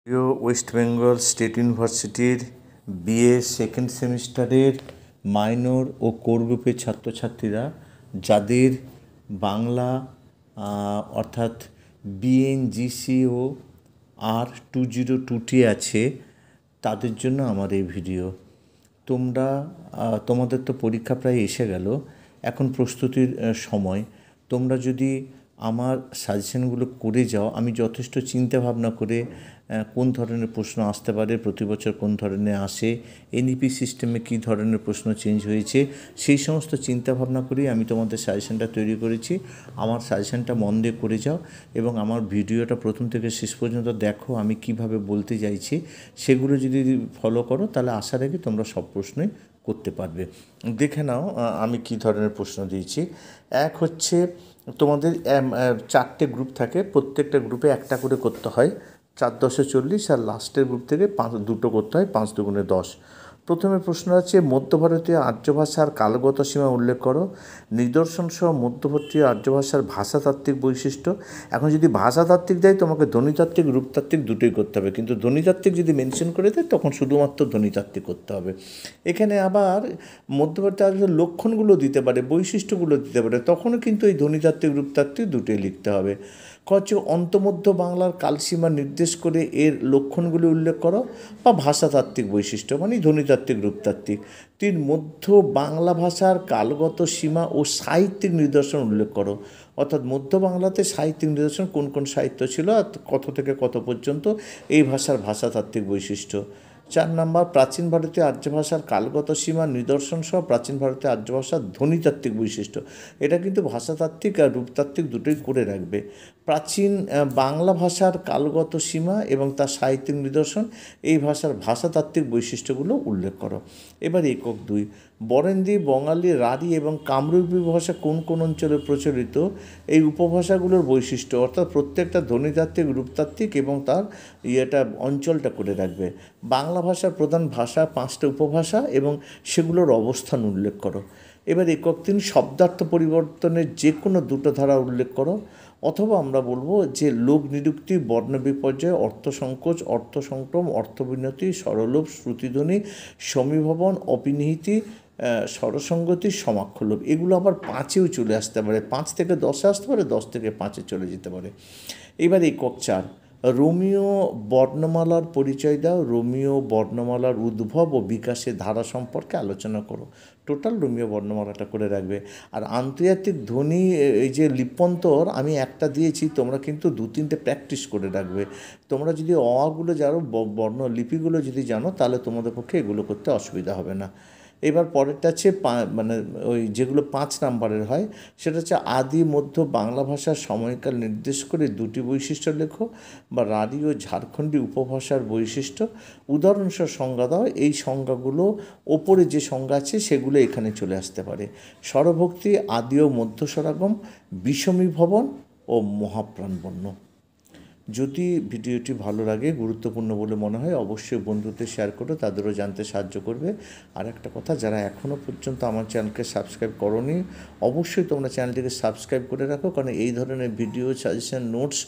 প্রিয় West Bengal state ইউনিভার্সিটির BA second সেমিস্টারের মাইনর ও কোর গ্রুপের ছাত্রছাত্রীরা যাদের বাংলা অর্থাৎ বিএনজিসিও আর 202টি আছে, তাদের জন্য আমার এই ভিডিও। তোমাদের তো পরীক্ষা প্রায় এসে গেল, এখন প্রস্তুতির সময়। তোমরা যদি আমার সাজেশনগুলো করে যাও, আমি যথেষ্ট চিন্তা ভাবনা করে কোন ধরনের প্রশ্ন আসতে পারে, প্রতি বছর কোন ধরনের আসে, এনইপি সিস্টেমে কী ধরনের প্রশ্ন চেঞ্জ হয়েছে, সেই সমস্ত চিন্তা ভাবনা করেই আমি তোমাদের সাজেশনটা তৈরি করেছি। আমার সাজেশনটা মন দিয়ে করে যাও এবং আমার ভিডিওটা প্রথম থেকে শেষ পর্যন্ত দেখো, আমি কিভাবে বলতে চাইছি সেগুলো যদি ফলো করো, তাহলে আশা রাখি তোমরা সব প্রশ্নই করতে পারবে। দেখে নাও আমি কী ধরনের প্রশ্ন দিয়েছি। এক হচ্ছে, তোমাদের 4টে গ্রুপ থাকে, প্রত্যেকটা গ্রুপে একটা করে করতে হয়, 4 × 40, আর লাস্টের গ্রুপ থেকে 2টো করতে হয়, 5 × 2 = 10। প্রথমে প্রশ্ন আছে, মধ্য ভারতীয় আর্য ভাষার কালগত সীমা উল্লেখ করো। নিদর্শন সহ মধ্যবর্তী আর্য ভাষার ভাষাতাত্ত্বিক বৈশিষ্ট্য। এখন যদি ভাষাতাত্ত্বিক দেয়, তোমাকে ধ্বনিতাত্ত্বিক রূপতাত্ত্বিক দুটোই করতে হবে, কিন্তু ধ্বনিতাত্ত্বিক যদি মেনশন করে দেয় তখন শুধুমাত্র ধ্বনিতাত্ত্বিক করতে হবে। এখানে আবার মধ্যবর্তী আর্যের লক্ষণগুলো দিতে পারে, বৈশিষ্ট্যগুলো দিতে পারে, তখনও কিন্তু এই ধ্বনিতাত্ত্বিক রূপতাত্ত্বিক দুটোই লিখতে হবে। হচ্ছে অন্তমধ্য বাংলার কালসীমা নির্দেশ করে এর লক্ষণগুলি উল্লেখ করো, বা ভাষাতাত্ত্বিক বৈশিষ্ট্য মানে ধ্বনিতাত্ত্বিক রূপতাত্ত্বিক। 3, মধ্য বাংলা ভাষার কালগত সীমা ও সাহিত্যিক নিদর্শন উল্লেখ করো, অর্থাৎ মধ্য বাংলাতে সাহিত্যিক নিদর্শন কোন কোন সাহিত্য ছিল আর কত থেকে কত পর্যন্ত এই ভাষার ভাষাতাত্ত্বিক বৈশিষ্ট্য। 4 নম্বর, প্রাচীন ভারতীয় আর্য ভাষার কালগত সীমা নিদর্শন সহ প্রাচীন ভারতীয় আর্য ভাষার ধ্বনিতাত্ত্বিক বৈশিষ্ট্য। এটা কিন্তু ভাষাতাত্ত্বিক আর রূপতাত্ত্বিক দুটোই করে রাখবে। প্রাচীন বাংলা ভাষার কালগত সীমা এবং তার সাহিত্যিক নিদর্শন, এই ভাষার ভাষাতাত্ত্বিক বৈশিষ্ট্যগুলো উল্লেখ করো। এবার একক 2, বরেন্দ্রী, বঙ্গালী, রাঢ়ী এবং কামরূপী ভাষা কোন কোন অঞ্চলে প্রচলিত, এই উপভাষাগুলোর বৈশিষ্ট্য, অর্থাৎ প্রত্যেকটা ধ্বনিতাত্ত্বিক রূপতাত্ত্বিক এবং তার অঞ্চলটা করে রাখবে। বাংলা ভাষার প্রধান ভাষা 5টা উপভাষা এবং সেগুলোর অবস্থান উল্লেখ করো। এবার একক 3, শব্দার্থ পরিবর্তনের যে কোনো দুটো ধারা উল্লেখ করো, অথবা আমরা বলবো যে লোক নিযুক্তি, বর্ণ বিপর্যয়, অর্থ সংকোচ, অর্থ সংক্রম, অর্থবিন্নতি, স্বরলোপ, শ্রুতিধ্বনি, সমীভবন, অপিনিহিতি, স্বরসঙ্গতি, সমাক্ষলোপ। এগুলো আবার 5এও চলে আসতে পারে, 5 থেকে 10-এ আসতে পারে, 10 থেকে 5-এ চলে যেতে পারে। এবার একক 4, রোমীয় বর্ণমালার পরিচয় দাও, রোমীয় বর্ণমালার উদ্ভব ও বিকাশের ধারা সম্পর্কে আলোচনা করো। টোটাল রোমীয় বর্ণমালাটা করে রাখবে। আর আন্তর্জাতিক ধ্বনি, এই যে লিপ্যন্তর আমি একটা দিয়েছি, তোমরা কিন্তু 2-3টে প্র্যাকটিস করে রাখবে। তোমরা যদি অগুলো জানো, বর্ণলিপিগুলো যদি জানো, তাহলে তোমাদের পক্ষে এগুলো করতে অসুবিধা হবে না। এবার পরেরটা আছে মানে ওই যেগুলো 5 নাম্বারের হয়, সেটা হচ্ছে আদি মধ্য বাংলা ভাষার সময়কাল নির্দেশ করে 2টি বৈশিষ্ট্য লেখো, বা রাঢ়ী ও ঝাড়খণ্ডী উপভাষার বৈশিষ্ট্য। উদাহরণসহ সংজ্ঞা দাও। এই সংজ্ঞাগুলো ওপরে যে সংজ্ঞা আছে সেগুলো এখানে চলে আসতে পারে। স্বরভক্তি, আদি ও মধ্য স্বরাগম, বিষমীভবন ও মহাপ্রাণবর্ণ। যদি ভিডিওটি ভালো লাগে, গুরুত্বপূর্ণ বলে মনে হয়, অবশ্যই বন্ধুদের শেয়ার করো, তাদেরও জানতে সাহায্য করবে। আর একটা কথা, যারা এখনও পর্যন্ত আমার চ্যানেলকে সাবস্ক্রাইব করোনি, অবশ্যই তোমরা চ্যানেলটিকে সাবস্ক্রাইব করে রাখো, কারণ এই ধরনের ভিডিও, সাজেশন, নোটস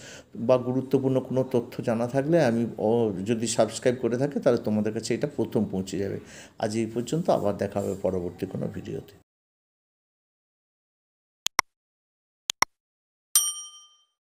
বা গুরুত্বপূর্ণ কোনো তথ্য জানা থাকলে আমি যদি সাবস্ক্রাইব করে থাকে, তাহলে তোমাদের কাছে এটা প্রথম পৌঁছে যাবে। আজ এই পর্যন্ত, আবার দেখা হবে পরবর্তী কোনো ভিডিওতে।